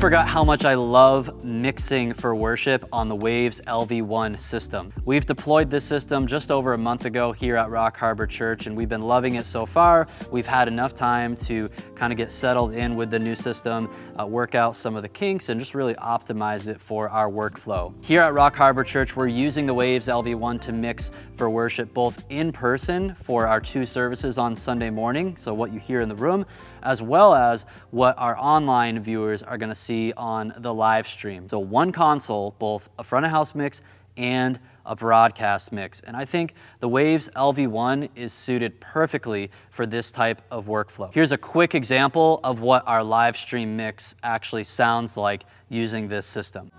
forgot how much I love mixing for worship on the Waves LV1 system. We've deployed this system just over a month ago here at Rock Harbor Church, and we've been loving it so far. We've had enough time to kind of get settled in with the new system, work out some of the kinks, and just really optimize it for our workflow. Here at Rock Harbor Church, we're using the Waves LV1 to mix for worship both in person for our 2 services on Sunday morning, so what you hear in the room, as well as what our online viewers are gonna see on the live stream. So one console, both a front of house mix and a broadcast mix. And I think the Waves LV1 is suited perfectly for this type of workflow. Here's a quick example of what our live stream mix actually sounds like using this system.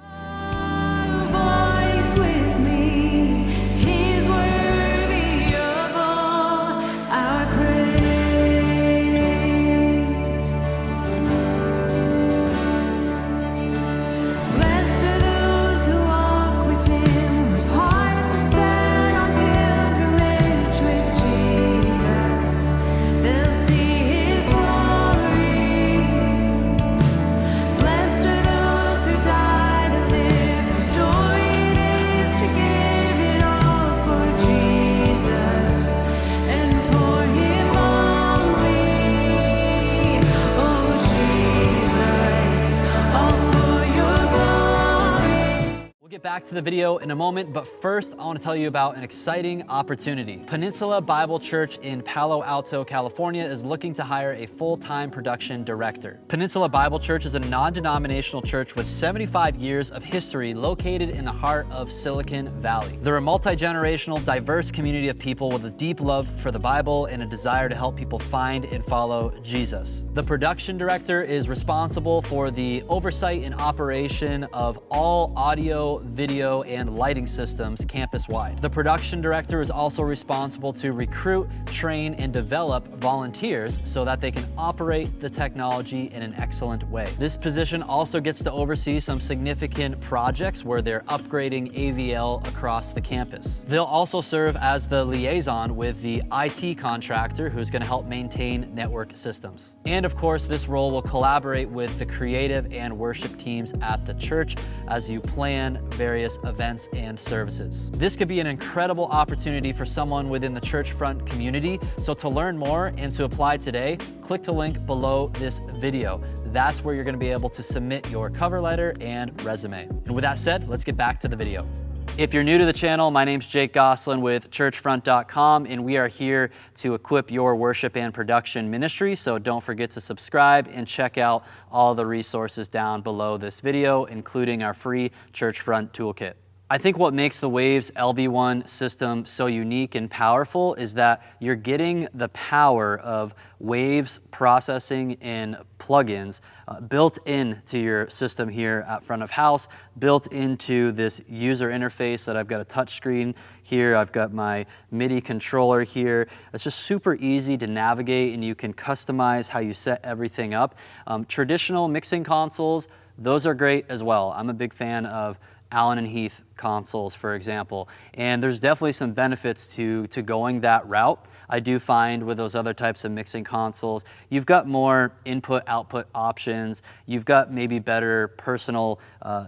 Back to the video in a moment, but first I want to tell you about an exciting opportunity. Peninsula Bible Church in Palo Alto, California is looking to hire a full-time production director. Peninsula Bible Church is a non-denominational church with 75 years of history located in the heart of Silicon Valley. They're a multi-generational, diverse community of people with a deep love for the Bible and a desire to help people find and follow Jesus. The production director is responsible for the oversight and operation of all audio, video, and lighting systems campus-wide. The production director is also responsible to recruit, train, and develop volunteers so that they can operate the technology in an excellent way. This position also gets to oversee some significant projects where they're upgrading AVL across the campus. They'll also serve as the liaison with the IT contractor who's going to help maintain network systems. And of course, this role will collaborate with the creative and worship teams at the church as you plan various events and services. This could be an incredible opportunity for someone within the Churchfront community. So to learn more and to apply today, click the link below this video. That's where you're going to be able to submit your cover letter and resume. And with that said, let's get back to the video. If you're new to the channel, my name's Jake Gosselin with Churchfront.com, and we are here to equip your worship and production ministry. So don't forget to subscribe and check out all the resources down below this video, including our free Churchfront toolkit. I think what makes the Waves LV1 system so unique and powerful is that you're getting the power of Waves processing and plugins built into your system here at front of house, built into this user interface that I've got a touch screen here. I've got my MIDI controller here. It's just super easy to navigate, and you can customize how you set everything up. Traditional mixing consoles, those are great as well. I'm a big fan of Allen and Heath consoles, for example. And there's definitely some benefits to going that route. I do find with those other types of mixing consoles, you've got more input-output options. You've got maybe better personal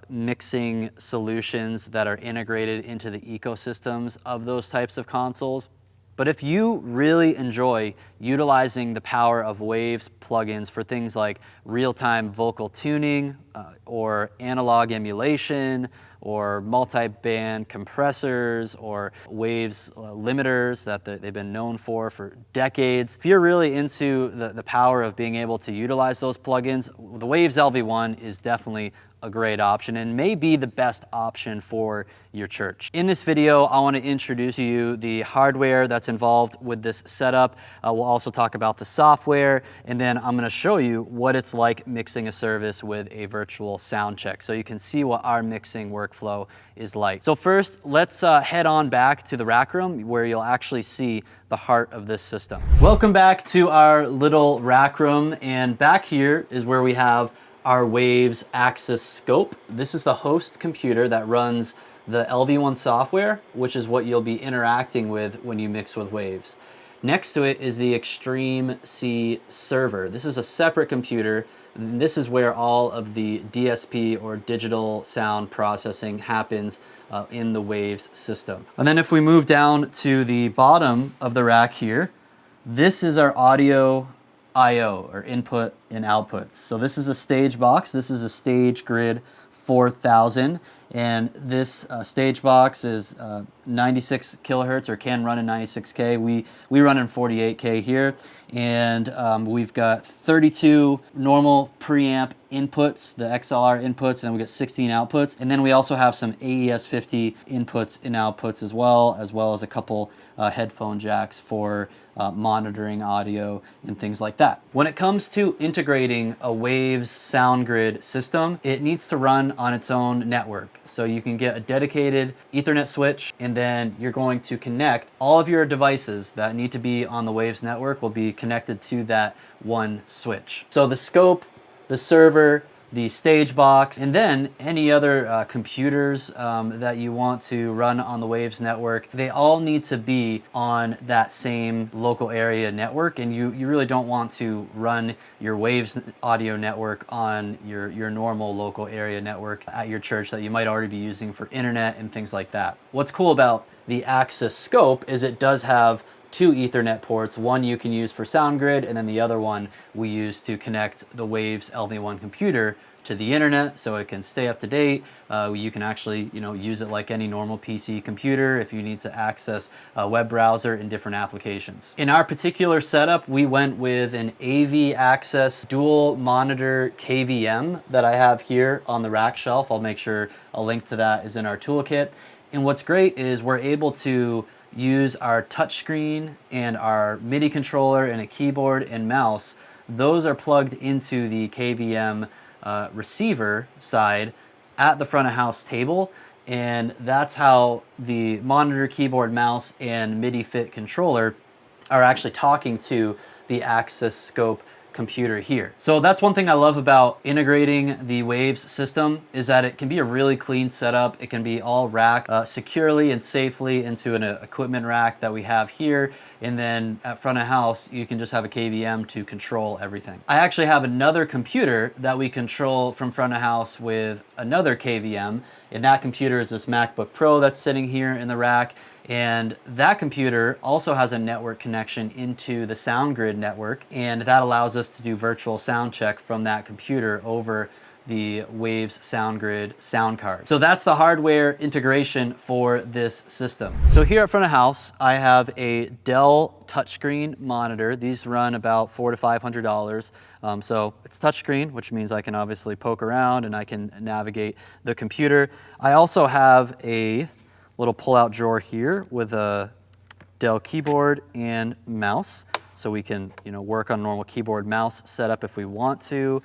mixing solutions that are integrated into the ecosystems of those types of consoles. But if you really enjoy utilizing the power of Waves plugins for things like real-time vocal tuning or analog emulation or multi-band compressors or Waves limiters that they've been known for decades, if you're really into the power of being able to utilize those plugins, the Waves LV1 is definitely a great option and may be the best option for your church. In this video, I want to introduce to you the hardware that's involved with this setup. We'll also talk about the software, and then I'm going to show you what it's like mixing a service with a virtual sound check so you can see what our mixing workflow is like. So first, let's head on back to the rack room where you'll actually see the heart of this system. Welcome back to our little rack room, and back here is where we have our Waves Axis scope. This is the host computer that runs the LV1 software, which is what you'll be interacting with when you mix with Waves. Next to it is the Extreme C server. This is a separate computer And this is where all of the DSP or digital sound processing happens in the Waves system. And then if we move down to the bottom of the rack here, this is our audio I/O, or input and outputs. So this is the stage box. This is a SoundGrid 4000, and this stage box is 96 kilohertz, or can run in 96K. We run in 48K here, and we've got 32 normal preamp inputs, the XLR inputs, and we get 16 outputs. And then we also have some AES-50 inputs and outputs as well as a couple headphone jacks for monitoring audio and things like that. When it comes to integrating a Waves SoundGrid system, it needs to run on its own network. So you can get a dedicated Ethernet switch, and then you're going to connect all of your devices that need to be on the Waves network will be connected to that one switch. So the scope, the server, the stage box, and then any other computers that you want to run on the Waves network, they all need to be on that same local area network, and you really don't want to run your Waves audio network on your normal local area network at your church that you might already be using for internet and things like that. What's cool about the Axis scope is it does have two Ethernet ports. One you can use for SoundGrid, and then the other one we use to connect the Waves LV1 computer to the internet so it can stay up to date. You can actually use it like any normal PC computer if you need to access a web browser and different applications. In our particular setup, we went with an AV Access dual monitor KVM that I have here on the rack shelf. I'll make sure a link to that is in our toolkit. And what's great is we're able to use our touchscreen and our MIDI controller and a keyboard and mouse. Those are plugged into the KVM receiver side at the front of house table, and that's how the monitor, keyboard, mouse, and MIDI fit controller are actually talking to the Axis scope computer here. So that's one thing I love about integrating the Waves system, is that it can be a really clean setup. It can be all racked securely and safely into an equipment rack that we have here, and then at front of house you can just have a KVM to control everything. I actually have another computer that we control from front of house with another KVM, and that computer is this MacBook Pro that's sitting here in the rack. And that computer also has a network connection into the SoundGrid network, and that allows us to do virtual sound check from that computer over the Waves SoundGrid sound card. So that's the hardware integration for this system. So here at front of house, I have a Dell touchscreen monitor. These run about $400 to $500. So it's touchscreen, which means I can obviously poke around and I can navigate the computer. I also have a little pull-out drawer here with a Dell keyboard and mouse, so we can work on normal keyboard mouse setup if we want to.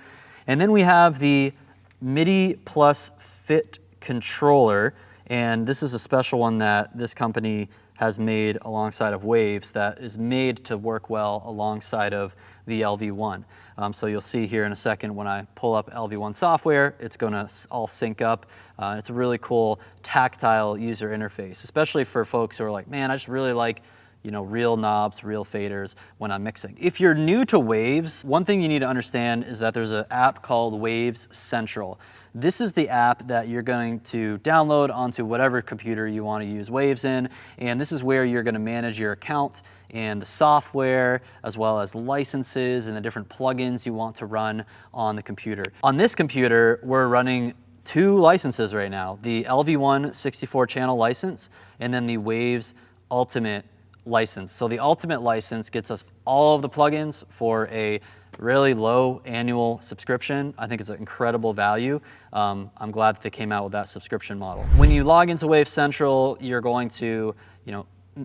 And then we have the MIDI plus fit controller, and this is a special one that this company has made alongside of Waves that is made to work well alongside of the LV1. So you'll see here in a second when I pull up LV1 software, it's going to all sync up. It's a really cool tactile user interface, especially for folks who are like, man, I just really like real knobs, real faders when I'm mixing. If you're new to Waves, one thing you need to understand is that there's an app called Waves Central. This is the app that you're going to download onto whatever computer you want to use Waves in, and this is where you're going to manage your account and the software, as well as licenses and the different plugins you want to run on the computer. On this computer, we're running two licenses right now, the LV1 64-channel license and then the Waves Ultimate license. So the Ultimate license gets us all of the plugins for a really low annual subscription. I think it's an incredible value. I'm glad that they came out with that subscription model. When you log into Wave Central, you're going to,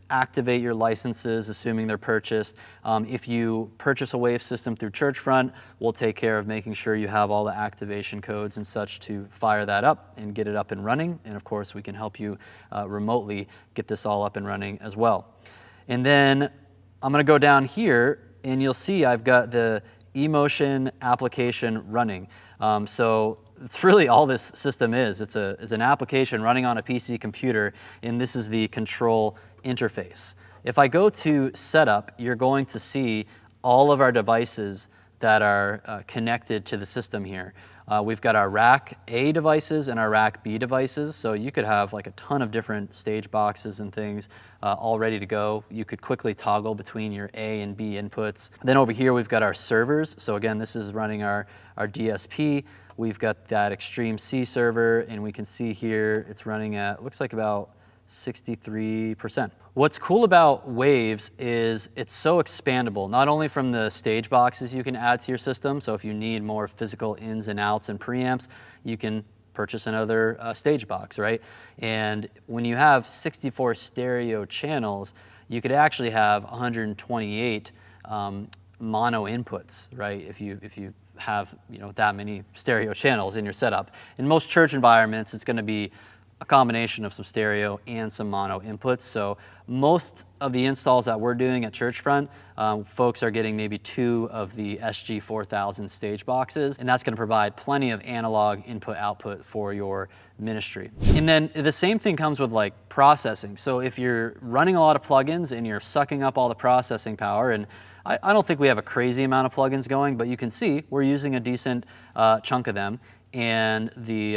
activate your licenses, assuming they're purchased. If you purchase a Wave system through Churchfront, we'll take care of making sure you have all the activation codes and such to fire that up and get it up and running. And of course, we can help you remotely get this all up and running as well. And then I'm going to go down here, and you'll see I've got the eMotion application running. So it's really all this system is. It's an application running on a PC computer, and this is the control interface. If I go to Setup, you're going to see all of our devices that are connected to the system here. We've got our rack A devices and our rack B devices, so you could have like a ton of different stage boxes and things all ready to go. You could quickly toggle between your A and B inputs. Then over here we've got our servers. So again, this is running our DSP. We've got that Extreme C server, and we can see here it's running at, looks like about 63%. What's cool about Waves is it's so expandable, not only from the stage boxes you can add to your system, so if you need more physical ins and outs and preamps, you can purchase another stage box, right? And when you have 64 stereo channels, you could actually have 128 mono inputs, right? If you have that many stereo channels in your setup. In most church environments, it's going to be a combination of some stereo and some mono inputs. So most of the installs that we're doing at Churchfront, folks are getting maybe 2 of the SG4000 stage boxes, and that's going to provide plenty of analog input-output for your ministry. And then the same thing comes with like processing. So if you're running a lot of plugins and you're sucking up all the processing power, and I don't think we have a crazy amount of plugins going, but you can see we're using a decent chunk of them. And the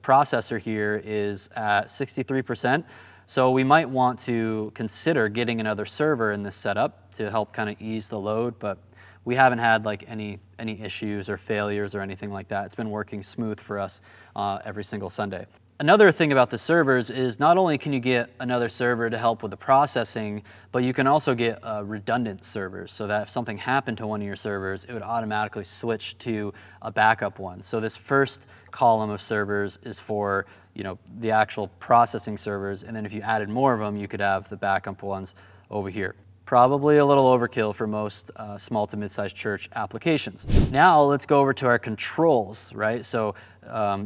processor here is at 63%. So we might want to consider getting another server in this setup to help kind of ease the load, but we haven't had like any issues or failures or anything like that. It's been working smooth for us every single Sunday. Another thing about the servers is not only can you get another server to help with the processing, but you can also get redundant servers so that if something happened to one of your servers, it would automatically switch to a backup one. So this first column of servers is for the actual processing servers, and then if you added more of them, you could have the backup ones over here. Probably a little overkill for most small to mid-sized church applications. Now let's go over to our controls, right? So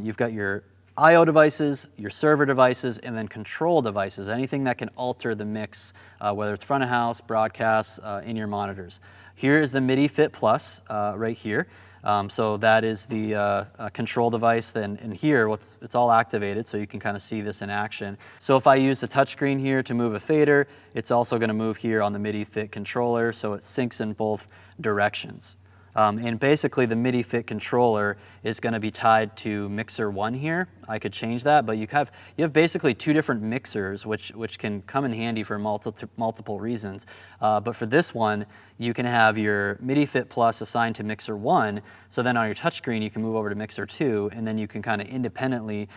you've got your I/O devices, your server devices, and then control devices, anything that can alter the mix, whether it's front of house, broadcasts, in your monitors. Here is the MIDI Fit Plus right here. So that is the control device. Then in here, it's all activated, so you can kind of see this in action. So if I use the touchscreen here to move a fader, it's also going to move here on the MIDI Fit controller, so it syncs in both directions. And basically the MIDI Fit controller is going to be tied to mixer 1 here. I could change that, but you have basically 2 different mixers, which can come in handy for multiple reasons. But for this one, you can have your MIDI Fit Plus assigned to mixer 1, so then on your touchscreen you can move over to mixer 2, and then you can kind of independently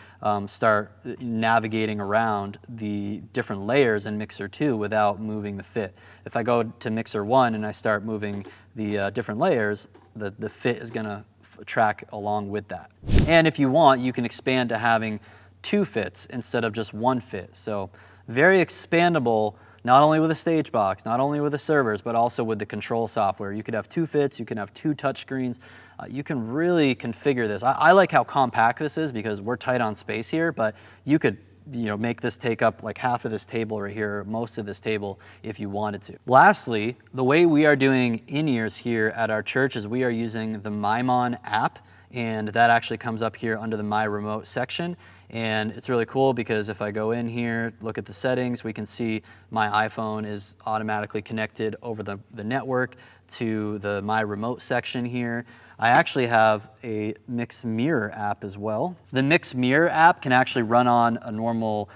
start navigating around the different layers in mixer 2 without moving the fit. If I go to mixer 1 and I start moving the different layers, the fit is going to track along with that. And if you want, you can expand to having 2 fits instead of just 1 fit. So very expandable, not only with a stage box, not only with the servers, but also with the control software. You could have 2 fits, you can have 2 touch screens. You can really configure this. I like how compact this is because we're tight on space here, but you could make this take up like half of this table right here, or most of this table if you wanted to. Lastly, the way we are doing in-ears here at our church is we are using the MyMon app, and that actually comes up here under the My Remote section. And it's really cool because if I go in here, look at the settings, we can see my iPhone is automatically connected over the network to the My Remote section here. I actually have a Mix Mirror app as well. The Mix Mirror app can actually run on a normal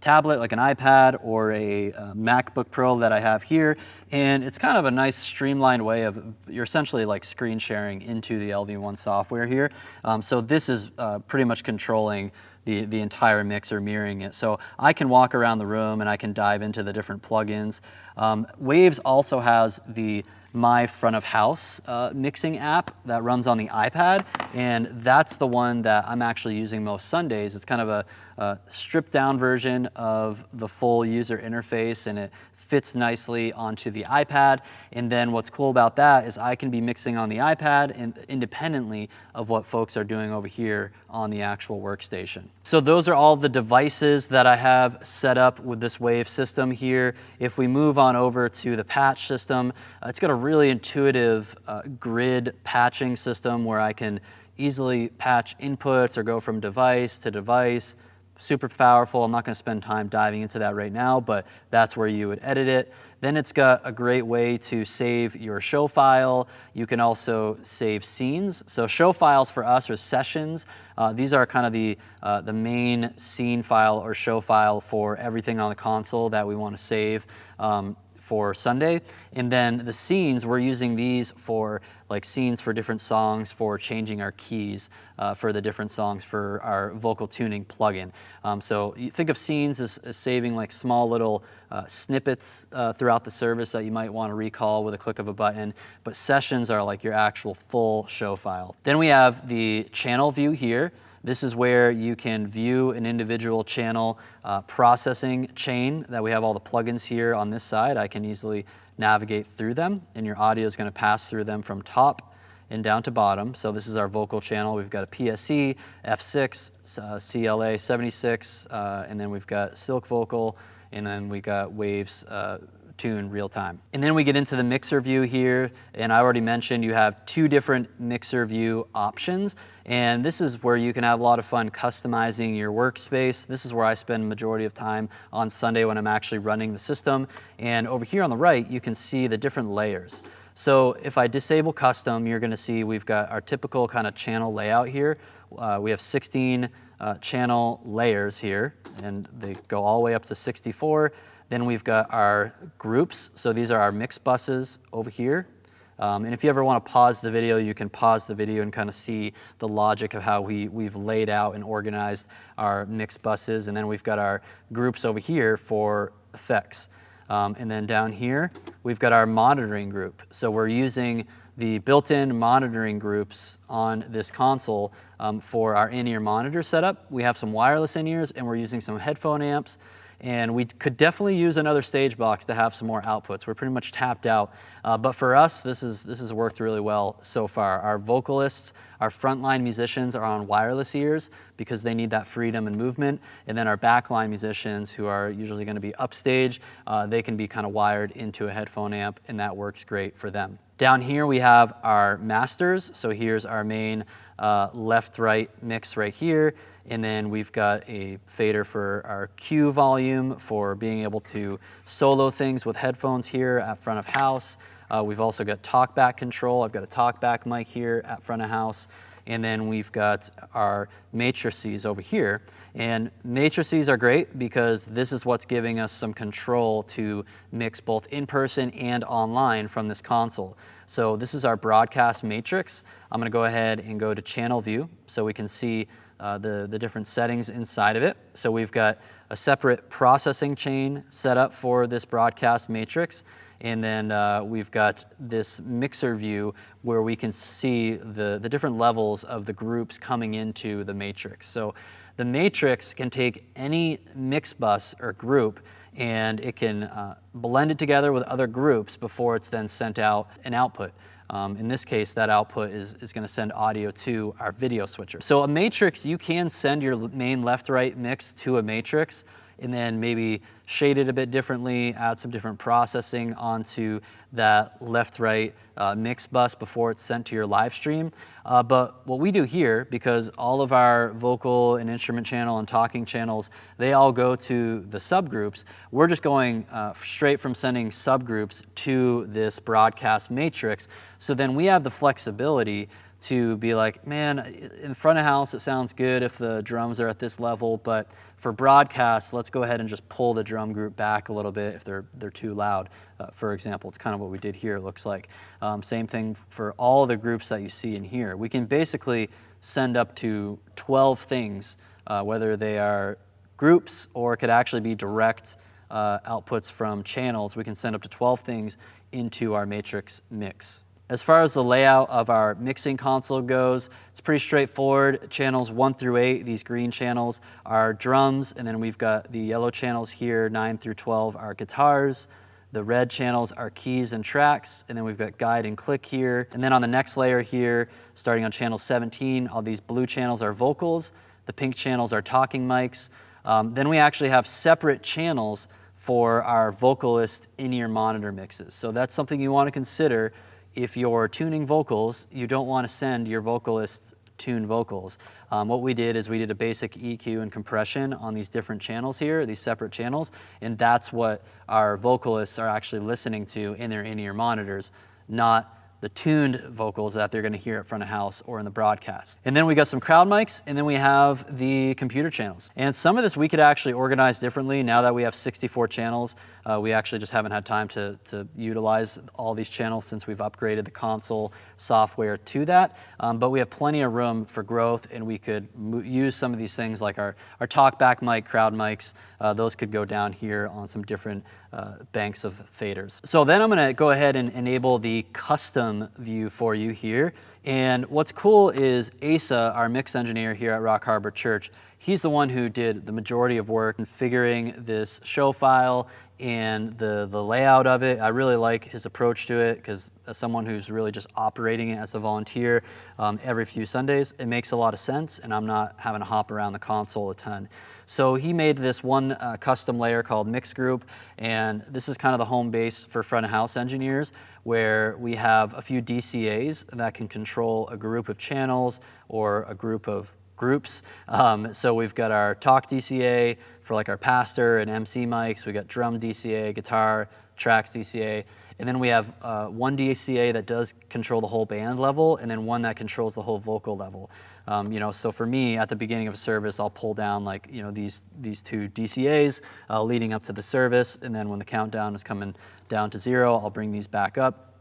tablet like an iPad or a MacBook Pro that I have here, and it's kind of a nice streamlined way of, you're essentially like screen sharing into the LV1 software here. So this is pretty much controlling the entire mix or mirroring it. So I can walk around the room and I can dive into the different plugins. Waves also has the My Front of House mixing app that runs on the iPad, and that's the one that I'm actually using most Sundays. It's kind of a stripped down version of the full user interface, and it fits nicely onto the iPad. And then what's cool about that is I can be mixing on the iPad and independently of what folks are doing over here on the actual workstation. So those are all the devices that I have set up with this Wave system here. If we move on over to the patch system, it's got a really intuitive grid patching system where I can easily patch inputs or go from device to device, super powerful. I'm not going to spend time diving into that right now, but that's where you would edit it. Then it's got a great way to save your show file. You can also save scenes. So show files for us are sessions. These are kind of the main scene file or show file for everything on the console that we want to save for Sunday. And then the scenes, we're using these for like scenes for different songs, for changing our keys for the different songs for our vocal tuning plugin. So you think of scenes as saving like small little snippets throughout the service that you might want to recall with a click of a button, but sessions are like your actual full show file. Then we have the channel view here. This is where you can view an individual channel processing chain that we have all the plugins here on this side. I can easily navigate through them, and your audio is going to pass through them from top and down to bottom. So this is our vocal channel. We've got a PSE, F6, CLA 76, and then we've got Silk Vocal, and then we got Waves tune real time. And then we get into the mixer view here, and I already mentioned you have two different mixer view options, and this is where you can have a lot of fun customizing your workspace. This is where I spend the majority of time on Sunday when I'm actually running the system. And over here on the right, you can see the different layers. So if I disable custom, you're gonna see we've got our typical kind of channel layout here. We have 16 channel layers here, and they go all the way up to 64. Then we've got our groups. So these are our mix buses over here. And if you ever want to pause the video, you can pause the video and kind of see the logic of how we've laid out and organized our mix buses. And then we've got our groups over here for effects. And then down here, we've got our monitoring group. So we're using the built-in monitoring groups on this console for our in-ear monitor setup. We have some wireless in-ears, and we're using some headphone amps. And we could definitely use another stage box to have some more outputs. We're pretty much tapped out. But for us, this has worked really well so far. Our vocalists, our frontline musicians are on wireless ears because they need that freedom and movement. And then our backline musicians, who are usually going to be upstage, they can be kind of wired into a headphone amp, and that works great for them. Down here we have our masters. So here's our main left-right mix right here. And then we've got a fader for our Q volume for being able to solo things with headphones here at front of house. We've also got talkback control. I've got a talkback mic here at front of house. And then we've got our matrices over here. And matrices are great because this is what's giving us some control to mix both in person and online from this console. So this is our broadcast matrix. I'm going to go ahead and go to channel view so we can see the different settings inside of it. So we've got a separate processing chain set up for this broadcast matrix. And then we've got this mixer view where we can see the different levels of the groups coming into the matrix. So the matrix can take any mix bus or group, and it can blend it together with other groups before it's then sent out an output. In this case, that output is going to send audio to our video switcher. So a matrix, you can send your main left-right mix to a matrix and then maybe shade it a bit differently, add some different processing onto that left-right mix bus before it's sent to your live stream. But what we do here, because all of our vocal and instrument channel and talking channels, they all go to the subgroups, we're just going straight from sending subgroups to this broadcast matrix. So then we have the flexibility to be like, man, in front of house, it sounds good if the drums are at this level, but for broadcast, let's go ahead and just pull the drum group back a little bit if they're too loud. For example, it's kind of what we did here, it looks like. Same thing for all the groups that you see in here. We can basically send up to 12 things, whether they are groups or it could actually be direct outputs from channels. We can send up to 12 things into our matrix mix. As far as the layout of our mixing console goes, it's pretty straightforward. Channels 1 through 8, these green channels, are drums, and then we've got the yellow channels here, 9 through 12, are guitars. The red channels are keys and tracks, and then we've got guide and click here. And then on the next layer here, starting on channel 17, all these blue channels are vocals. The pink channels are talking mics. Then we actually have separate channels for our vocalist in-ear monitor mixes. So that's something you want to consider. If you're tuning vocals, you don't want to send your vocalists tune vocals. What we did is we did a basic EQ and compression on these different channels here, these separate channels, and that's what our vocalists are actually listening to in their in-ear monitors, not the tuned vocals that they're going to hear at front of house or in the broadcast. And then we got some crowd mics, and then we have the computer channels. And some of this we could actually organize differently. Now that we have 64 channels, we actually just haven't had time to utilize all these channels since we've upgraded the console software to that. But we have plenty of room for growth, and we could use some of these things like our talkback mic, crowd mics. Those could go down here on some different banks of faders. So then I'm going to go ahead and enable the custom view for you here. And what's cool is Asa, our mix engineer here at Rock Harbor Church, he's the one who did the majority of work in figuring this show file and the layout of it. I really like his approach to it because as someone who's really just operating it as a volunteer every few Sundays, it makes a lot of sense, and I'm not having to hop around the console a ton. So he made this one custom layer called Mix Group, and this is kind of the home base for front of house engineers, where we have a few DCAs that can control a group of channels or a group of groups. So we've got our talk DCA for like our pastor and MC mics. We got drum DCA, guitar, tracks DCA. And then we have one DCA that does control the whole band level, and then one that controls the whole vocal level. So for me, at the beginning of a service, I'll pull down like, these two DCAs leading up to the service, and then when the countdown is coming down to 0, I'll bring these back up.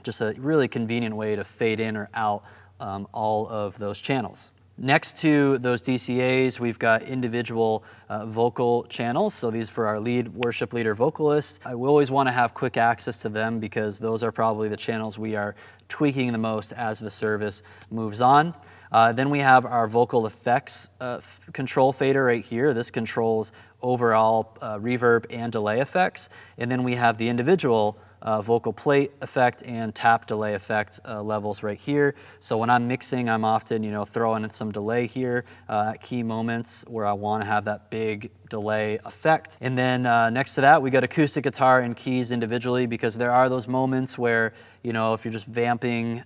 Just a really convenient way to fade in or out all of those channels. Next to those DCAs, we've got individual vocal channels. So these for our lead worship leader vocalists. I will always want to have quick access to them because those are probably the channels we are tweaking the most as the service moves on. Then we have our vocal effects control fader right here. This controls overall reverb and delay effects. And then we have the individual vocal plate effect and tap delay effect levels right here. So when I'm mixing, I'm often, throwing in some delay here at key moments where I want to have that big delay effect. And then next to that, we got acoustic guitar and keys individually, because there are those moments where, if you're just vamping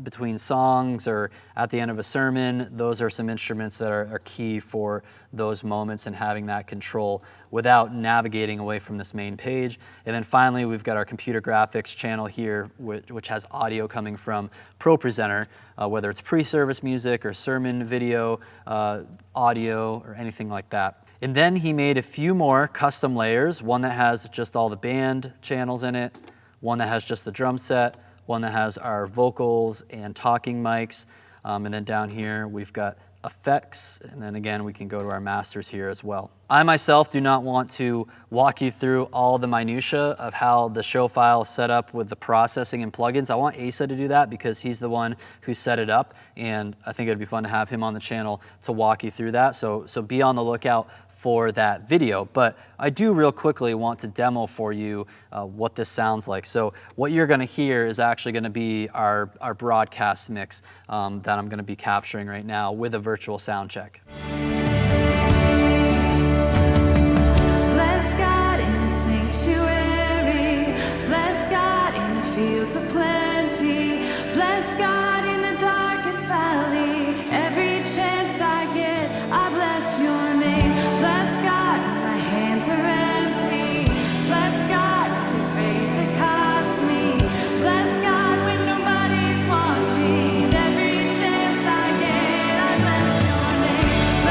between songs or at the end of a sermon, those are some instruments that are key for those moments and having that control without navigating away from this main page. And then finally, we've got our computer graphics channel here, which has audio coming from ProPresenter, whether it's pre-service music or sermon video, audio, or anything like that. And then he made a few more custom layers, one that has just all the band channels in it, one that has just the drum set, one that has our vocals and talking mics, and then down here we've got effects, and then again we can go to our masters here as well. I myself do not want to walk you through all the minutia of how the show file is set up with the processing and plugins. I want Asa to do that because he's the one who set it up, and I think it'd be fun to have him on the channel to walk you through that. So be on the lookout for that video. But I do real quickly want to demo for you what this sounds like. So what you're going to hear is actually going to be our broadcast mix that I'm going to be capturing right now with a virtual sound check. Bless God in the sanctuary, bless God in the fields of plenty, bless God in the darkest valley. Every chance I get, I bless your name. Bless God when my hands are empty. Bless God with the praise that cost me. Bless God when nobody's watching. Every chance I get, I bless your name.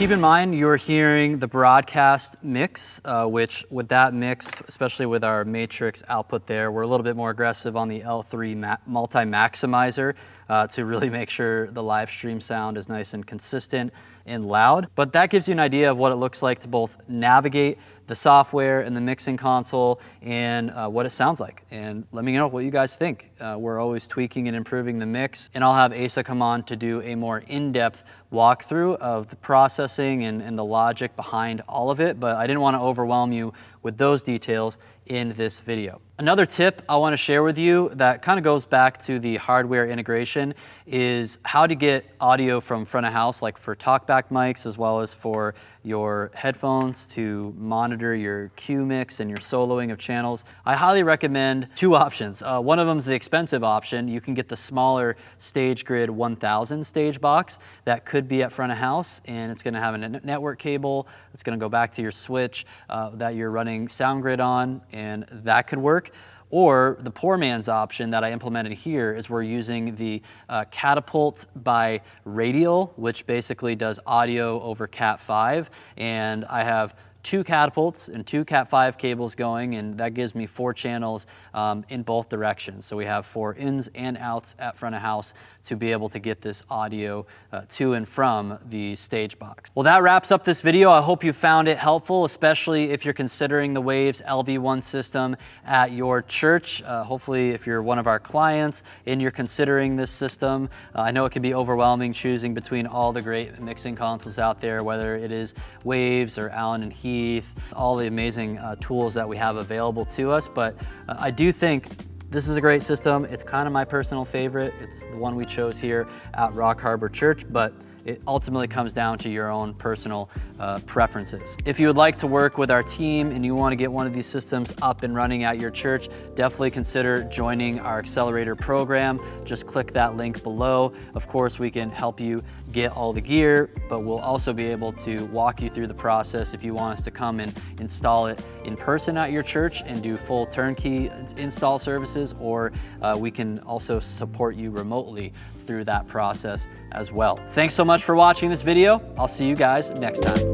Keep in mind you're hearing the broadcast mix, which with that mix, especially with our matrix output there, we're a little bit more aggressive on the L3 multi-maximizer to really make sure the live stream sound is nice and consistent and loud. But that gives you an idea of what it looks like to both navigate the software and the mixing console and what it sounds like. And let me know what you guys think. We're always tweaking and improving the mix, and I'll have Asa come on to do a more in-depth walkthrough of the processing and the logic behind all of it, but I didn't want to overwhelm you with those details in this video. Another tip I want to share with you that kind of goes back to the hardware integration is how to get audio from front of house, like for talkback mics as well as for your headphones to monitor your cue mix and your soloing of channels. I highly recommend two options. One of them is the expensive option. You can get the smaller SoundGrid 1000 stage box that could be at front of house, and it's going to have a network cable. It's going to go back to your switch that you're running SoundGrid on, and that could work. Or the poor man's option that I implemented here is we're using the Catapult by Radial, which basically does audio over Cat5. And I have 2 catapults and 2 Cat5 cables going, and that gives me 4 channels in both directions. So we have 4 ins and outs at front of house to be able to get this audio to and from the stage box. Well, that wraps up this video. I hope you found it helpful, especially if you're considering the Waves LV1 system at your church. Hopefully, if you're one of our clients and you're considering this system, I know it can be overwhelming choosing between all the great mixing consoles out there, whether it is Waves or Allen and Heath, all the amazing tools that we have available to us. But I do think this is a great system. It's kind of my personal favorite. It's the one we chose here at Rock Harbor Church, but it ultimately comes down to your own personal preferences. If you would like to work with our team and you want to get one of these systems up and running at your church, definitely consider joining our Accelerator program. Just click that link below. Of course, we can help you get all the gear, but we'll also be able to walk you through the process if you want us to come and install it in person at your church and do full turnkey install services, or we can also support you remotely through that process as well. Thanks so much for watching this video. I'll see you guys next time.